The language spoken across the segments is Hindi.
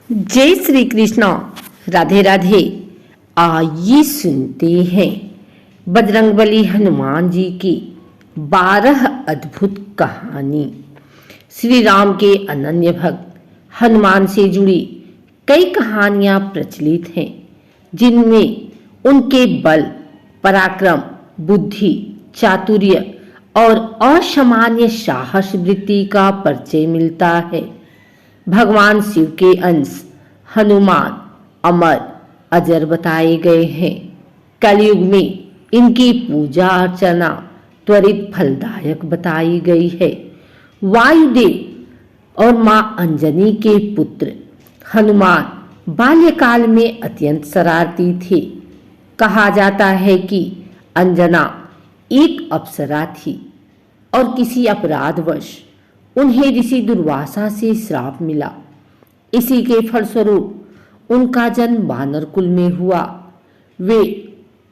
जय श्री कृष्ण। राधे राधे। आइए सुनते हैं बजरंगबली हनुमान जी की 12 अद्भुत कहानी। श्री राम के अनन्य भक्त हनुमान से जुड़ी कई कहानियां प्रचलित हैं, जिनमें उनके बल, पराक्रम, बुद्धि, चातुर्य और असामान्य साहस वृत्ति का परिचय मिलता है। भगवान शिव के अंश हनुमान अमर अजर बताए गए हैं। कलयुग में इनकी पूजा अर्चना त्वरित फलदायक बताई गई है। वायुदेव और मां अंजनी के पुत्र हनुमान बाल्यकाल में अत्यंत शरारती थे। कहा जाता है कि अंजना एक अप्सरा थी और किसी अपराधवश उन्हें ऋषि दुर्वासा से श्राप मिला। इसी के फलस्वरूप उनका जन्म वानर कुल में हुआ। वे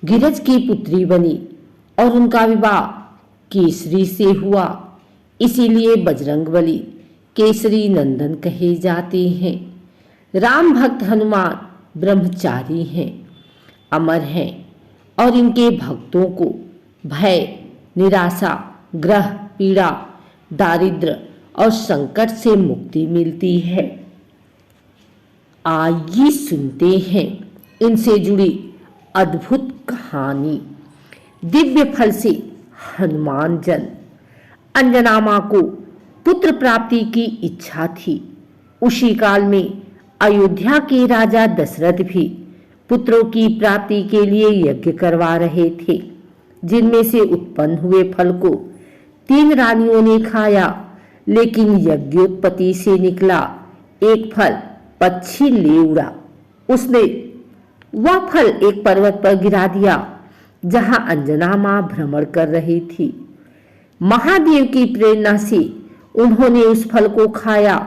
गिरज की पुत्री बनी और उनका विवाह केसरी से हुआ। इसीलिए बजरंगबली केसरी नंदन कहे जाते हैं। राम भक्त हनुमान ब्रह्मचारी हैं, अमर हैं और इनके भक्तों को भय, निराशा, ग्रह पीड़ा, दारिद्र्य और संकट से मुक्ति मिलती है। आइए सुनते हैं इनसे जुड़ी अद्भुत कहानी। दिव्य फल से हनुमान जन। अंजना मां को पुत्र प्राप्ति की इच्छा थी। उसी काल में अयोध्या के राजा दशरथ भी पुत्रों की प्राप्ति के लिए यज्ञ करवा रहे थे, जिनमें से उत्पन्न हुए फल को 3 रानियों ने खाया, लेकिन यज्ञोत्पत्ति से निकला एक फल पक्षी ले उड़ा। उसने वह फल एक पर्वत पर गिरा दिया, जहां अंजना मां भ्रमण कर रही थी। महादेव की प्रेरणा से उन्होंने उस फल को खाया,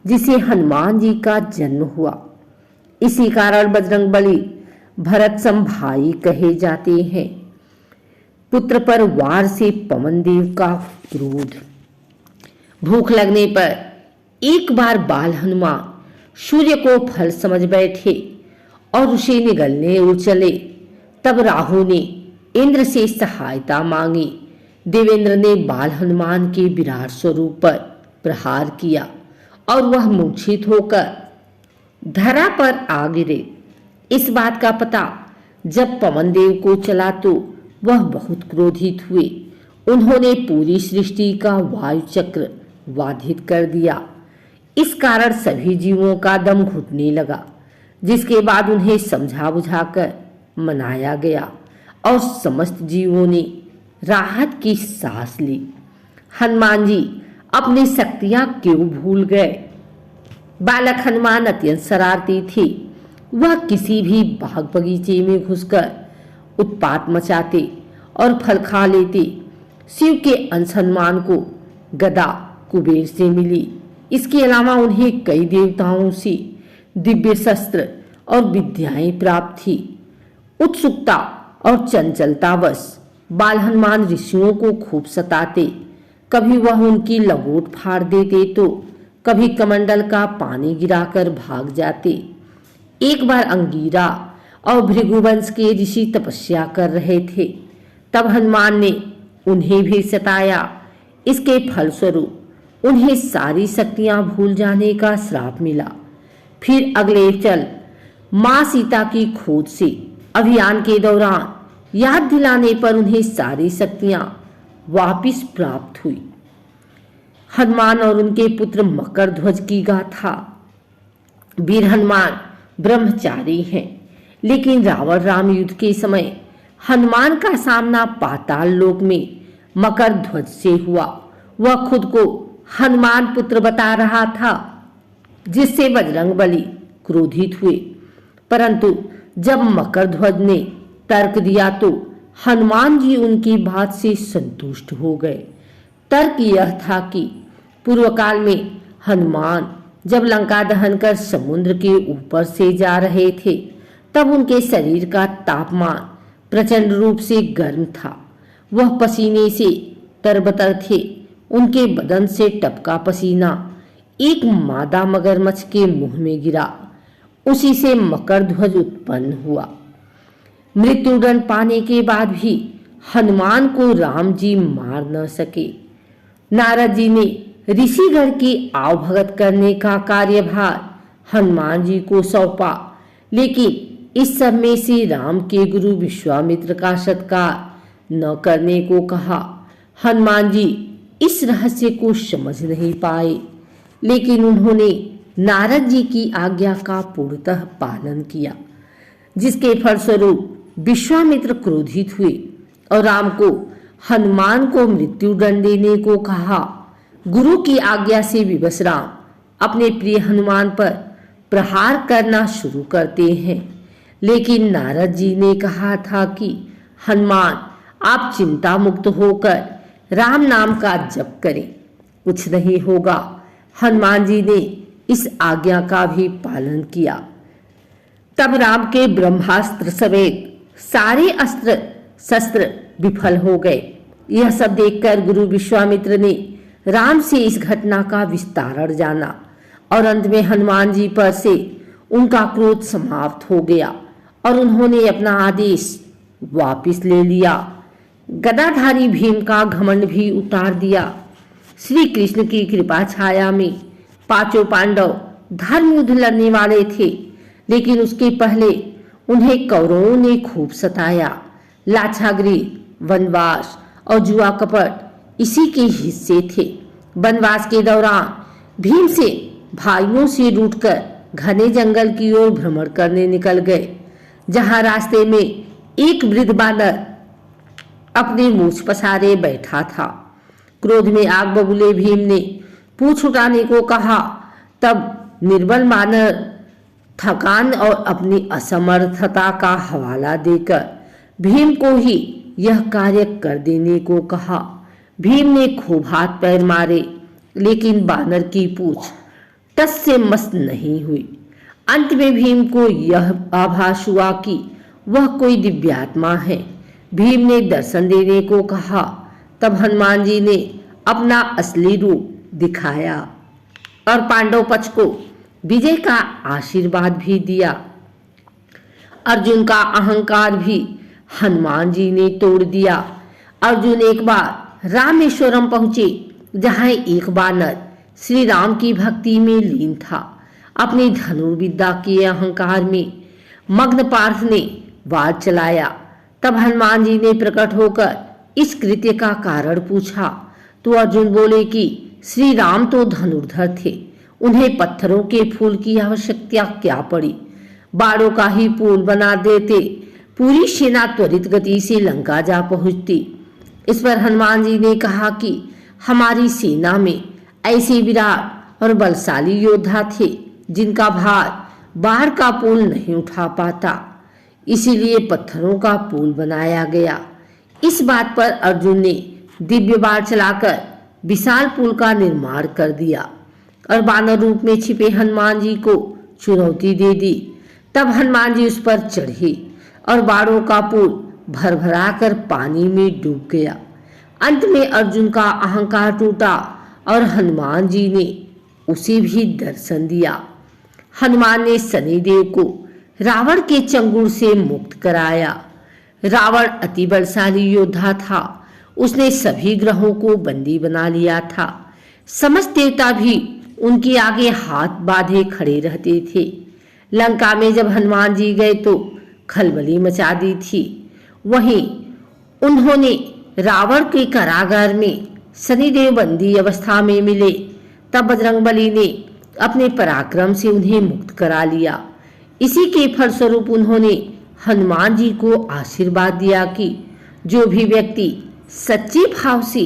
जिसे हनुमान जी का जन्म हुआ। इसी कारण बजरंगबली भरत सम भाई कहे जाते हैं। पुत्र पर वार से पवन देव का क्रोध। भूख लगने पर एक बार बाल हनुमान सूर्य को फल समझ बैठे और उसे निगलने उड़ चले। तब राहु ने इंद्र से सहायता मांगी। देवेंद्र ने बाल हनुमान के विराट स्वरूप पर प्रहार किया और वह मूर्छित होकर धरा पर आ गिरे। इस बात का पता जब पवन देव को चला तो वह बहुत क्रोधित हुए। उन्होंने पूरी सृष्टि का वायु चक्र बाधित कर दिया। इस कारण सभी जीवों का दम घुटने लगा, जिसके बाद उन्हें समझा बुझाकर मनाया गया और समस्त जीवों ने राहत की सांस ली। हनुमान जी अपनी शक्तियां क्यों भूल गए? बालक हनुमान अत्यंत शरारती थे। वह किसी भी बाग बगीचे में घुसकर उत्पात मचाते और फल खा लेते। शिव के अंश हनुमान को गदा कुबेर से मिली। इसके अलावा उन्हें कई देवताओं से दिव्य शस्त्र और विद्याएं प्राप्त थी। उत्सुकता और चंचलतावश बाल हनुमान ऋषियों को खूब सताते। कभी वह उनकी लंगोट फाड़ देते तो कभी कमंडल का पानी गिराकर भाग जाते। एक बार अंगीरा और भृगुवंश के ऋषि तपस्या कर रहे थे, तब हनुमान ने उन्हें भी सताया। इसके फलस्वरूप उन्हें सारी शक्तियां भूल जाने का श्राप मिला। फिर अगले चल मां सीता की खोज से अभियान के दौरान याद दिलाने पर उन्हें सारी शक्तियां वापिस प्राप्त हुई। हनुमान और उनके पुत्र मकर ध्वज की गाथा। वीर हनुमान ब्रह्मचारी हैं, लेकिन रावण राम युद्ध के समय हनुमान का सामना पाताल लोक में मकर ध्वज से हुआ। वह खुद को हनुमान पुत्र बता रहा था, जिससे बजरंगबली क्रोधित हुए। परंतु जब मकर ध्वज ने तर्क दिया तो हनुमान जी उनकी बात से संतुष्ट हो गए। तर्क यह था कि पूर्व काल में हनुमान जब लंका दहन कर समुद्र के ऊपर से जा रहे थे, तब उनके शरीर का तापमान प्रचंड रूप से गर्म था। वह पसीने से तरबतर थे। उनके बदन से टपका पसीना एक मादा मगरमच्छ के मुंह में गिरा। उसी से मकर ध्वज उत्पन्न हुआ। मृत्युदंड पाने के बाद भी हनुमान को राम जी मार न सके। नारद जी ने ऋषिगण की आवभगत करने का कार्यभार हनुमान जी को सौंपा, लेकिन इस सब में से राम के गुरु विश्वामित्र का सत्कार न करने को कहा। हनुमान जी इस रहस्य को समझ नहीं पाए, लेकिन उन्होंने नारद जी की आज्ञा का पूर्णतः पालन किया, जिसके फलस्वरूप विश्वामित्र क्रोधित हुए और राम को हनुमान को मृत्युदंड देने को कहा। गुरु की आज्ञा से विवश राम अपने प्रिय हनुमान पर प्रहार करना शुरू करते हैं, लेकिन नारद जी ने कहा था कि हनुमान, आप चिंता मुक्त होकर राम नाम का जप करें, कुछ नहीं होगा। हनुमान जी ने इस आज्ञा का भी पालन किया। तब राम के ब्रह्मास्त्र समेत सारे अस्त्र शस्त्र विफल हो गए। यह सब देखकर गुरु विश्वामित्र ने राम से इस घटना का विस्तारण जाना और अंत में हनुमान जी पर से उनका क्रोध समाप्त हो गया और उन्होंने अपना आदेश वापस ले लिया। गदाधारी भीम का घमंड भी उतार दिया। श्री कृष्ण की कृपा छाया में पांचों पांडव धर्म युद्ध लड़ने वाले थे, लेकिन उसके पहले उन्हें कौरवों ने खूब सताया। लाछागृह, वनवास और जुआ कपट इसी के हिस्से थे। वनवास के दौरान भीम से भाइयों से रूठकर घने जंगल की ओर भ्रमण करने निकल गए, जहां रास्ते में एक वृद्ध बानर अपनी मूछ पसारे बैठा था। क्रोध में आग बबूले भीम ने पूंछ उठाने को कहा। तब निर्बल बानर थकान और अपनी असमर्थता का हवाला देकर भीम को ही यह कार्य कर देने को कहा। भीम ने खूब हाथ पैर मारे, लेकिन बानर की पूंछ टस से मस नहीं हुई। अंत में भीम को यह आभास हुआ कि वह कोई दिव्यात्मा है। भीम ने दर्शन देने को कहा। तब हनुमान जी ने अपना असली रूप दिखाया और पांडव पक्ष को विजय का आशीर्वाद भी दिया। अर्जुन का अहंकार भी हनुमान जी ने तोड़ दिया। अर्जुन एक बार रामेश्वरम पहुंचे, जहां एक बानर श्री राम की भक्ति में लीन था। अपनी धनुर्विद्या के अहंकार में मग्न पार्थ ने वार चलाया। तब हनुमान जी ने प्रकट होकर इस कृत्य का कारण पूछा, तो अर्जुन बोले कि श्री राम तो धनुर्धर थे, उन्हें पत्थरों के फूल की आवश्यकता क्या पड़ी, बाणों का ही पुल बना देते, पूरी सेना त्वरित गति से लंका जा पहुंचती। इस पर हनुमान जी ने कहा कि हमारी सेना में ऐसे विराट और बलशाली योद्धा थे जिनका भार बाढ़ का पुल नहीं उठा पाता, इसीलिए पत्थरों का पुल बनाया गया। इस बात पर अर्जुन ने दिव्य बाण चलाकर विशाल पुल का निर्माण कर दिया और बानर रूप में छिपे हनुमान जी को चुनौती दे दी। तब हनुमान जी उस पर चढ़े और बाणों का पुल भरभरा कर पानी में डूब गया। अंत में अर्जुन का अहंकार टूटा और हनुमान जी ने उसे भी दर्शन दिया। हनुमान ने शनिदेव को रावण के चंगुल से मुक्त कराया। रावण अति बलशाली योद्धा था, उसने सभी ग्रहों को बंदी बना लिया था। समस्त देवता भी उनके आगे हाथ बांधे खड़े रहते थे। लंका में जब हनुमान जी गए तो खलबली मचा दी थी। वहीं उन्होंने रावण के कारागार में शनिदेव बंदी अवस्था में मिले। तब बजरंगबली ने अपने पराक्रम से उन्हें मुक्त करा लिया। इसी के फलस्वरूप उन्होंने हनुमान जी को आशीर्वाद दिया कि जो भी व्यक्ति सच्चे भाव से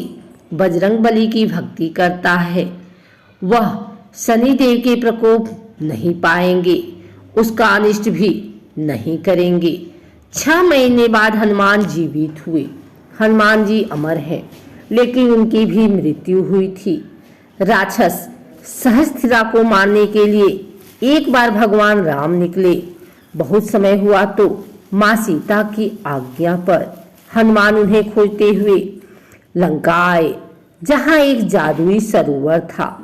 बजरंगबली की भक्ति करता है वह शनिदेव के प्रकोप नहीं पाएंगे, उसका अनिष्ट भी नहीं करेंगे। 6 महीने बाद हनुमान जीवित हुए। हनुमान जी अमर हैं, लेकिन उनकी भी मृत्यु हुई थी। राक्षस सहस्त्रा को मारने के लिए एक बार भगवान राम निकले। बहुत समय हुआ तो माँ सीता की आज्ञा पर हनुमान उन्हें खोजते हुए लंका आए, जहाँ एक जादुई सरोवर था।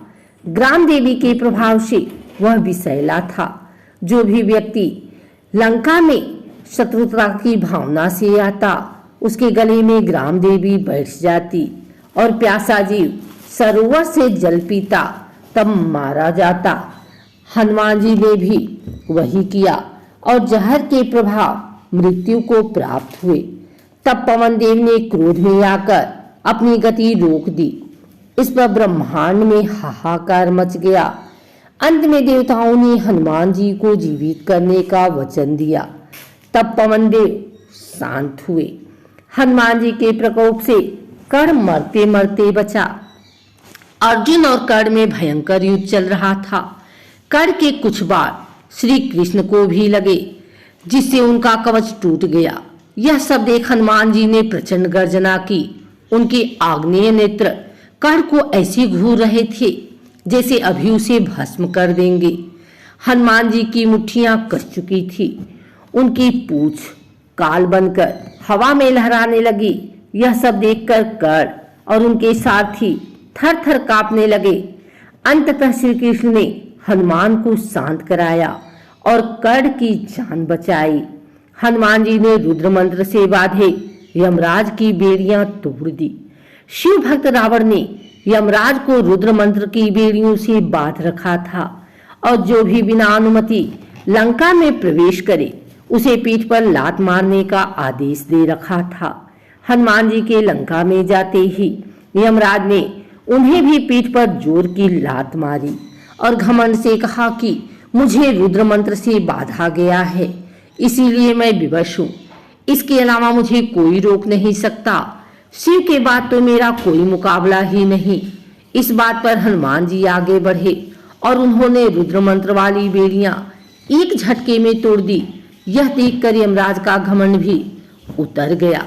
ग्राम देवी के प्रभाव से वह विषैला था। जो भी व्यक्ति लंका में शत्रुता की भावना से आता, उसके गले में ग्राम देवी बैठ जाती और प्यासा जीव सरोवर से जल पीता तब मारा जाता। हनुमान जी ने भी वही किया और जहर के प्रभाव मृत्यु को प्राप्त हुए। तब पवन देव ने क्रोध में आकर अपनी गति रोक दी। इस पर ब्रह्मांड में हाहाकार मच गया। अंत में देवताओं ने हनुमान जी को जीवित करने का वचन दिया। तब पवन देव शांत हुए। हनुमान जी के प्रकोप से कर्ण मरते मरते बचा। अर्जुन और कर्ण में भयंकर युद्ध चल रहा था। कर्ण के कुछ बार श्री कृष्ण को भी लगे, जिससे उनका कवच टूट गया। यह सब देख हनुमान जी ने प्रचंड गर्जना की। उनके आग्नेय नेत्र कर्ण को ऐसे घूर रहे थे जैसे अभी उसे भस्म कर देंगे। हनुमान जी की मुट्ठियां कस चुकी थी। उनकी पूंछ काल बनकर हवा में लहराने लगी। यह सब देखकर कर्ण और उनके साथी थर थर कांपने लगे। अंततः श्री कृष्ण ने हनुमान को शांत कराया और कर्ण की जान बचाई। हनुमान जी ने रुद्र मंत्र से बांधे यमराज की बेड़ियां तोड़ दी। शिव भक्त रावण ने यमराज को रुद्र मंत्र की बेड़ियों से बांध रखा था और जो भी बिना अनुमति लंका में प्रवेश करे उसे पीठ पर लात मारने का आदेश दे रखा था। हनुमान जी के लंका में जाते ही यमराज ने उन्हें भी पीठ पर जोर की लात मारी और घमंड से कहा कि मुझे रुद्र मंत्र से बांधा गया है, इसीलिए मैं विवश हूँ। इसके अलावा मुझे कोई रोक नहीं सकता। शिव के बाद तो मेरा कोई मुकाबला ही नहीं। इस बात पर हनुमान जी आगे बढ़े और उन्होंने रुद्र मंत्र वाली बेड़ियां एक झटके में तोड़ दी। यह देखकर यमराज का घमंड भी उतर गया।